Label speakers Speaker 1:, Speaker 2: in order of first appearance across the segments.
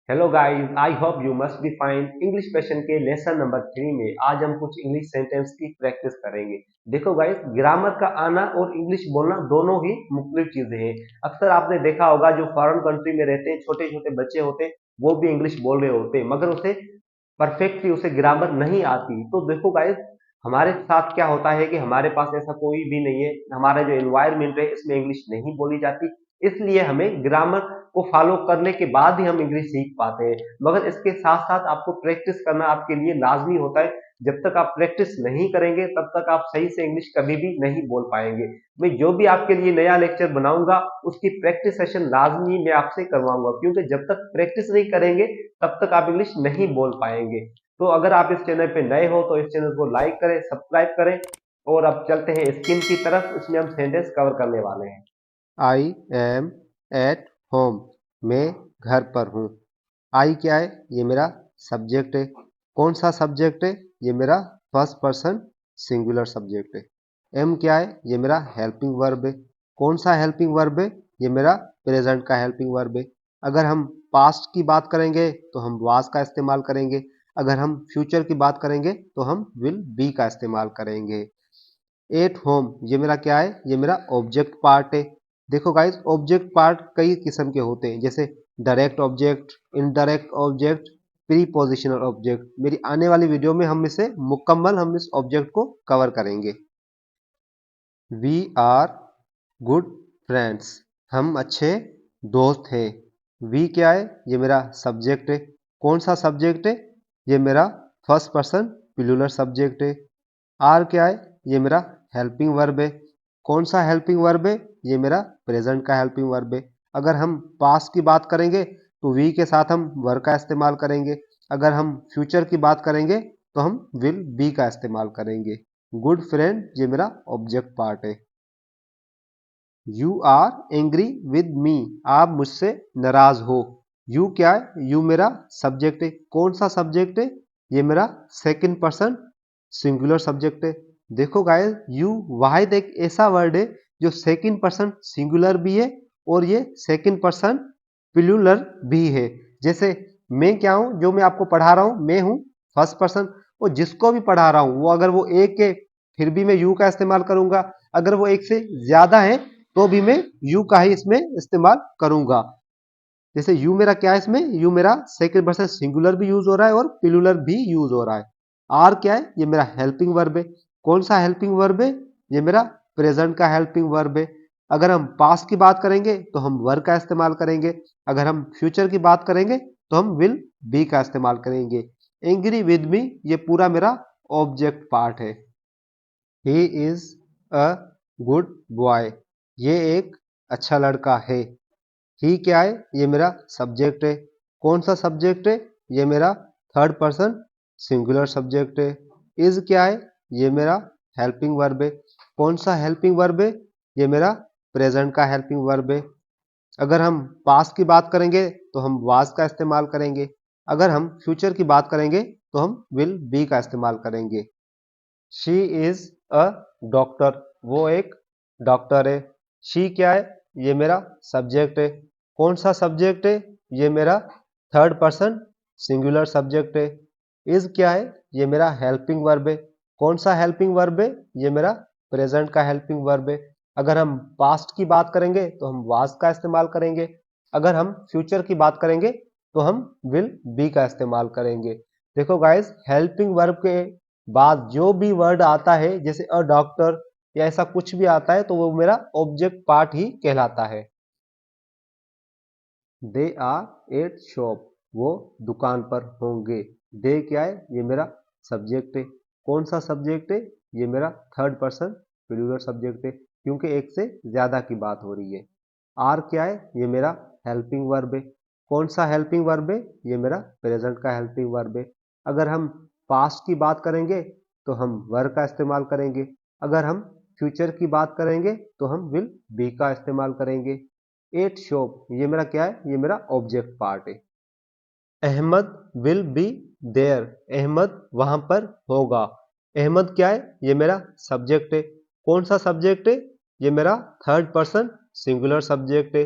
Speaker 1: Hello guys, I hope you must be fine. English session के lesson number 3 में आज हम कुछ इंग्लिश सेंटेंस की प्रैक्टिस करेंगे। देखो गाइस, ग्रामर का आना और इंग्लिश बोलना दोनों ही मुख्तलिफ चीजें हैं। अक्सर आपने देखा होगा जो फॉरेन कंट्री में रहते हैं, छोटे छोटे बच्चे होते हैं, वो भी इंग्लिश बोल रहे होते हैं, मगर उसे परफेक्टली उसे ग्रामर नहीं आती। तो देखो गाइस, हमारे साथ क्या होता है कि हमारे पास ऐसा कोई भी नहीं है, हमारा जो एनवायरनमेंट है इसमें इंग्लिश नहीं बोली जाती, इसलिए हमें ग्रामर को फॉलो करने के बाद ही हम इंग्लिश सीख पाते हैं। मगर इसके साथ साथ आपको प्रैक्टिस करना आपके लिए लाजमी होता है। जब तक आप प्रैक्टिस नहीं करेंगे तब तक आप सही से इंग्लिश कभी भी नहीं बोल पाएंगे। मैं जो भी आपके लिए नया लेक्चर बनाऊंगा उसकी प्रैक्टिस सेशन लाजमी मैं आपसे करवाऊंगा, क्योंकि जब तक प्रैक्टिस नहीं करेंगे तब तक आप इंग्लिश नहीं बोल पाएंगे। तो अगर आप इस चैनल पे नए हो तो इस चैनल को लाइक करें, सब्सक्राइब करें। और अब चलते हैं स्किन की तरफ, इसमें हम सेंटेंस कवर करने वाले हैं।
Speaker 2: I am at home. मैं घर पर हूँ। आई क्या है? ये मेरा सब्जेक्ट है। कौन सा सब्जेक्ट है? ये मेरा फर्स्ट पर्सन सिंगुलर सब्जेक्ट है। एम क्या है? ये मेरा हेल्पिंग वर्ब है। कौन सा हेल्पिंग वर्ब है? ये मेरा प्रेजेंट का हेल्पिंग वर्ब है। अगर हम पास्ट की बात करेंगे तो हम वाज का इस्तेमाल करेंगे। अगर हम फ्यूचर की बात करेंगे तो हम विल बी का इस्तेमाल करेंगे। एट होम ये मेरा क्या है? ये मेरा ऑब्जेक्ट पार्ट है। देखो गाइस, ऑब्जेक्ट पार्ट कई किस्म के होते हैं, जैसे direct object, indirect object, prepositional object. मेरी आने वाली वीडियो में हम इसे मुकम्मल हम इस ऑब्जेक्ट को कवर करेंगे। We are good friends. हम अच्छे दोस्त हैं। वी क्या है? ये मेरा सब्जेक्ट है। कौन सा सब्जेक्ट है? ये मेरा फर्स्ट पर्सन प्लूरल सब्जेक्ट है। आर क्या है? ये मेरा हेल्पिंग वर्ब है। कौन सा हेल्पिंग वर्ब है? ये मेरा प्रेजेंट का हेल्पिंग वर्ब है। अगर हम पास्ट की बात करेंगे तो वी के साथ हम वर का इस्तेमाल करेंगे। अगर हम फ्यूचर की बात करेंगे तो हम विल बी का इस्तेमाल करेंगे। गुड फ्रेंड ये मेरा ऑब्जेक्ट पार्ट है। You are angry with me. आप मुझसे नाराज हो। यू क्या है? यू मेरा सब्जेक्ट है। कौन सा सब्जेक्ट है? ये मेरा सेकंड पर्सन सिंगुलर सब्जेक्ट है। देखो गाइस, यू वाहिद एक ऐसा वर्ड है जो सेकंड पर्सन सिंगुलर भी है और ये सेकंड पर्सन प्लूरल भी है। जैसे मैं क्या हूं? जो मैं आपको पढ़ा रहा हूं मैं हूं फर्स्ट पर्सन, और जिसको भी पढ़ा रहा हूं वो अगर वो एक है फिर भी मैं यू का इस्तेमाल करूंगा। अगर वो एक से ज्यादा है तो भी मैं यू का ही इसमें इस्तेमाल करूंगा। जैसे यू मेरा क्या है? इसमें यू मेरा सेकंड पर्सन सिंगुलर भी यूज हो रहा है और प्लूरल भी यूज हो रहा है। आर क्या है? ये मेरा हेल्पिंग वर्ब है। कौन सा हेल्पिंग वर्ब है? ये मेरा प्रेजेंट का हेल्पिंग वर्ब है। अगर हम पास्ट की बात करेंगे तो हम वर का इस्तेमाल करेंगे। अगर हम फ्यूचर की बात करेंगे तो हम विल बी का इस्तेमाल करेंगे। एंग्री विद मी ये पूरा मेरा ऑब्जेक्ट पार्ट है। He is a good boy. ये एक अच्छा लड़का है। ही क्या है? ये मेरा सब्जेक्ट है। कौन सा सब्जेक्ट है? ये मेरा थर्ड पर्सन सिंगुलर सब्जेक्ट है। इज क्या है? ये मेरा हेल्पिंग वर्ब है। कौन सा हेल्पिंग वर्ब है? ये मेरा प्रेजेंट का हेल्पिंग वर्ब है। अगर हम पास्ट की बात करेंगे तो हम वाज का इस्तेमाल करेंगे। अगर हम फ्यूचर की बात करेंगे तो हम विल बी का इस्तेमाल करेंगे। She is a doctor. वो एक डॉक्टर है। शी क्या है? ये मेरा सब्जेक्ट है। कौन सा सब्जेक्ट है? ये मेरा थर्ड पर्सन सिंगुलर सब्जेक्ट है। इज क्या है? ये मेरा हेल्पिंग वर्ब है। कौन सा हेल्पिंग वर्ब है? ये मेरा प्रेजेंट का हेल्पिंग वर्ब है। अगर हम पास्ट की बात करेंगे तो हम वाज का इस्तेमाल करेंगे। अगर हम फ्यूचर की बात करेंगे तो हम विल बी का इस्तेमाल करेंगे। देखो गाइस, हेल्पिंग वर्ब के बाद जो भी वर्ड आता है जैसे अ डॉक्टर या ऐसा कुछ भी आता है तो वो मेरा ऑब्जेक्ट पार्ट ही कहलाता है। They are at shop. वो दुकान पर होंगे। दे क्या है? ये मेरा सब्जेक्ट है। कौन सा सब्जेक्ट है? ये मेरा थर्ड पर्सन प्लूरल सब्जेक्ट है, क्योंकि एक से ज्यादा की बात हो रही है। आर क्या है? ये मेरा हेल्पिंग वर्ब है। कौन सा हेल्पिंग वर्ब है? ये मेरा प्रेजेंट का हेल्पिंग वर्ब है। अगर हम पास्ट की बात करेंगे तो हम वर का इस्तेमाल करेंगे। अगर हम फ्यूचर की बात करेंगे तो हम विल बी का इस्तेमाल करेंगे। एट शॉप ये मेरा क्या है? ये मेरा ऑब्जेक्ट पार्ट है। Ahmad will be there. Ahmad वहां पर होगा। अहमद क्या है? ये मेरा सब्जेक्ट है। कौन सा सब्जेक्ट है? ये मेरा थर्ड पर्सन सिंगुलर सब्जेक्ट है।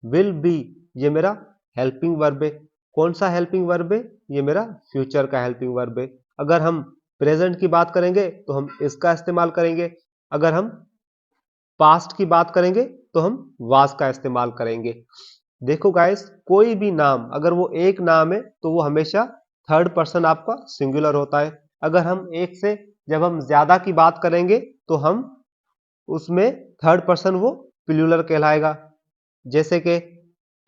Speaker 2: विल बी ये मेरा हेल्पिंग वर्ब है। कौन सा हेल्पिंग वर्ब है? ये मेरा फ्यूचर का हेल्पिंग वर्ब है। अगर हम प्रेजेंट की बात करेंगे तो हम इसका इस्तेमाल करेंगे। अगर हम पास्ट की बात करेंगे तो हम वाज का इस्तेमाल करेंगे। देखो गाइस, कोई भी नाम अगर वो एक नाम है तो वो हमेशा थर्ड पर्सन आपका सिंगुलर होता है। अगर हम एक से जब हम ज्यादा की बात करेंगे तो हम उसमें थर्ड पर्सन वो प्लूरल कहलाएगा। जैसे कि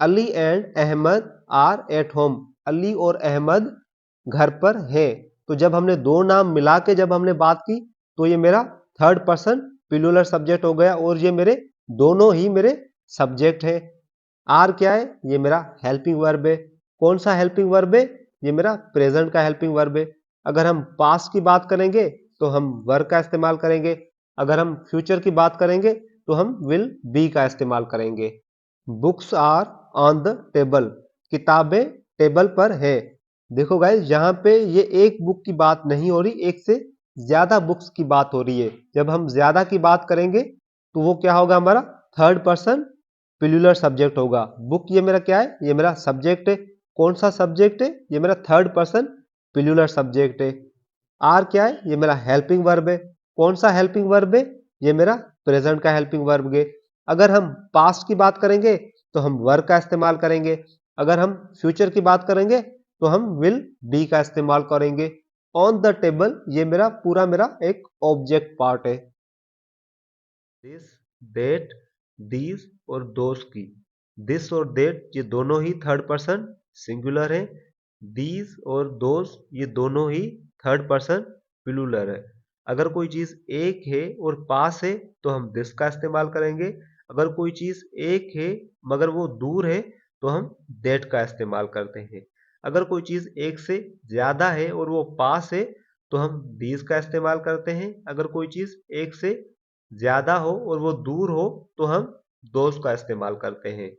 Speaker 2: Ali and Ahmad are at home, Ali और अहमद घर पर है। तो जब हमने दो नाम मिला के जब हमने बात की तो ये मेरा थर्ड पर्सन प्लूरल सब्जेक्ट हो गया और ये मेरे दोनों ही मेरे सब्जेक्ट है। आर क्या है? ये मेरा हेल्पिंग वर्ब है। कौन सा हेल्पिंग वर्ब है? ये मेरा प्रेजेंट का हेल्पिंग वर्ब है। अगर हम पास्ट की बात करेंगे तो हम वर का इस्तेमाल करेंगे। अगर हम फ्यूचर की बात करेंगे तो हम विल बी का इस्तेमाल करेंगे। Books are on the table, किताबें टेबल पर है। देखो गाइस, यहाँ पे ये एक बुक की बात नहीं हो रही, एक से ज्यादा बुक्स की बात हो रही है। जब हम ज्यादा की बात करेंगे तो वो क्या होगा? हमारा थर्ड पर्सन प्लूरल सब्जेक्ट होगा। बुक ये मेरा क्या है? ये मेरा सब्जेक्ट है। कौन सा सब्जेक्ट है? ये मेरा थर्ड पर्सन प्लूरल सब्जेक्ट है। आर क्या है? ये मेरा हेल्पिंग वर्ब है। कौन सा हेल्पिंग वर्ब है? ये मेरा प्रेजेंट का हेल्पिंग वर्ब है। अगर हम पास्ट की बात करेंगे तो हम वर का इस्तेमाल करेंगे। अगर हम फ्यूचर की बात करेंगे तो हम विल बी का इस्तेमाल करेंगे। ऑन द टेबल ये मेरा पूरा मेरा एक ऑब्जेक्ट पार्ट है। दिस, दैट, दीज और दोस की, दिस और दैट ये दोनों ही थर्ड पर्सन सिंगुलर है। दीज और दोस ये दोनों ही थर्ड पर्सन प्लूरल है। अगर कोई चीज एक है और पास है तो हम दिस का इस्तेमाल करेंगे। अगर कोई चीज एक है मगर वो दूर है तो हम दैट का इस्तेमाल करते हैं। अगर कोई चीज एक से ज्यादा है और वो पास है तो हम दीज का इस्तेमाल करते हैं। अगर कोई चीज एक से ज्यादा हो और वो दूर हो तो हम दोस का इस्तेमाल करते हैं।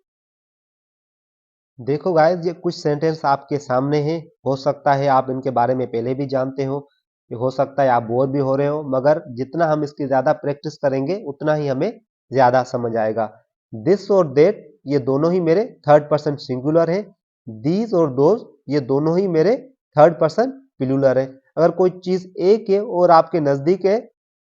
Speaker 2: देखो गाइस, ये कुछ सेंटेंस आपके सामने हैं। हो सकता है आप इनके बारे में पहले भी जानते हो, ये हो सकता है आप बोर भी हो रहे हो, मगर जितना हम इसकी ज्यादा प्रैक्टिस करेंगे उतना ही हमें ज्यादा समझ आएगा। दिस और दैट ये दोनों ही मेरे थर्ड पर्सन सिंगुलर है। दीज और दोज ये दोनों ही मेरे थर्ड पर्सन प्लूरल है। अगर कोई चीज एक है और आपके नजदीक है,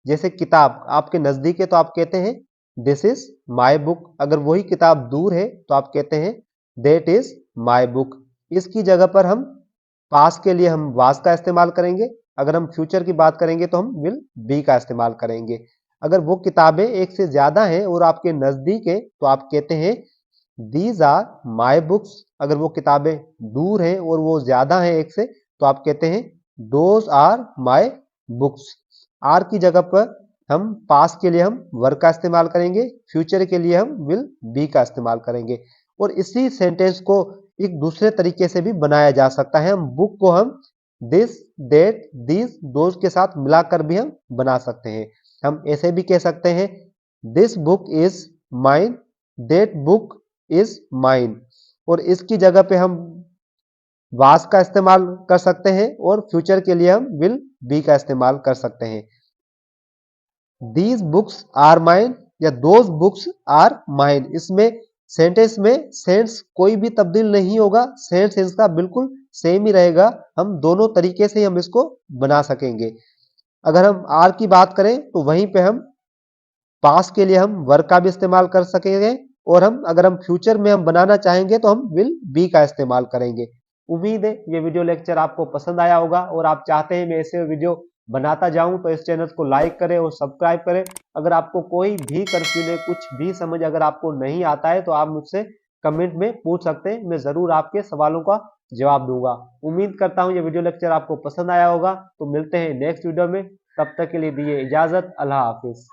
Speaker 2: जैसे किताब आपके नजदीक है तो आप कहते हैं दिस इज माई बुक। अगर वही किताब दूर है तो आप कहते हैं दैट इज माई बुक। इसकी जगह पर हम पास के लिए हम वाज का इस्तेमाल करेंगे। अगर हम फ्यूचर की बात करेंगे तो हम विल बी का इस्तेमाल करेंगे। अगर वो किताबें एक से ज्यादा हैं और आपके नजदीक है तो आप कहते हैं दीज आर माई बुक्स। अगर वो किताबें दूर हैं और वो ज्यादा हैं एक से तो आप कहते हैं those are my books. Are की जगह पर हम पास के लिए हम वर का इस्तेमाल करेंगे, फ्यूचर के लिए हम विल बी का इस्तेमाल करेंगे। और इसी सेंटेंस को एक दूसरे तरीके से भी बनाया जा सकता है। हम बुक को हम दिस, दैट, दिस, दोज के साथ मिलाकर भी हम बना सकते हैं। हम ऐसे भी कह सकते हैं this book is mine, that book is mine. और इसकी जगह पे हम वाज का इस्तेमाल कर सकते हैं और फ्यूचर के लिए हम विल बी का इस्तेमाल कर सकते हैं। दीज बुक्स आर माइन या दोज बुक्स आर माइन, इसमें सेंटेंस में सेंस कोई भी तब्दील नहीं होगा, सेंस इसका बिल्कुल सेम ही रहेगा। हम दोनों तरीके से हम इसको बना सकेंगे। अगर हम आर की बात करें तो वहीं पे हम पास के लिए हम वर का भी इस्तेमाल कर सकेंगे और हम अगर हम फ्यूचर में हम बनाना चाहेंगे तो हम विल बी का इस्तेमाल करेंगे। उम्मीद है ये वीडियो लेक्चर आपको पसंद आया होगा और आप चाहते हैं मैं ऐसे वीडियो बनाता जाऊं तो इस चैनल को लाइक करें और सब्सक्राइब करें। अगर आपको कोई भी कंफ्यूजन है, कुछ भी समझ अगर आपको नहीं आता है तो आप मुझसे कमेंट में पूछ सकते हैं, मैं जरूर आपके सवालों का जवाब दूंगा। उम्मीद करता हूं ये वीडियो लेक्चर आपको पसंद आया होगा। तो मिलते हैं नेक्स्ट वीडियो में, तब तक के लिए दिए इजाजत। अल्लाह हाफिज।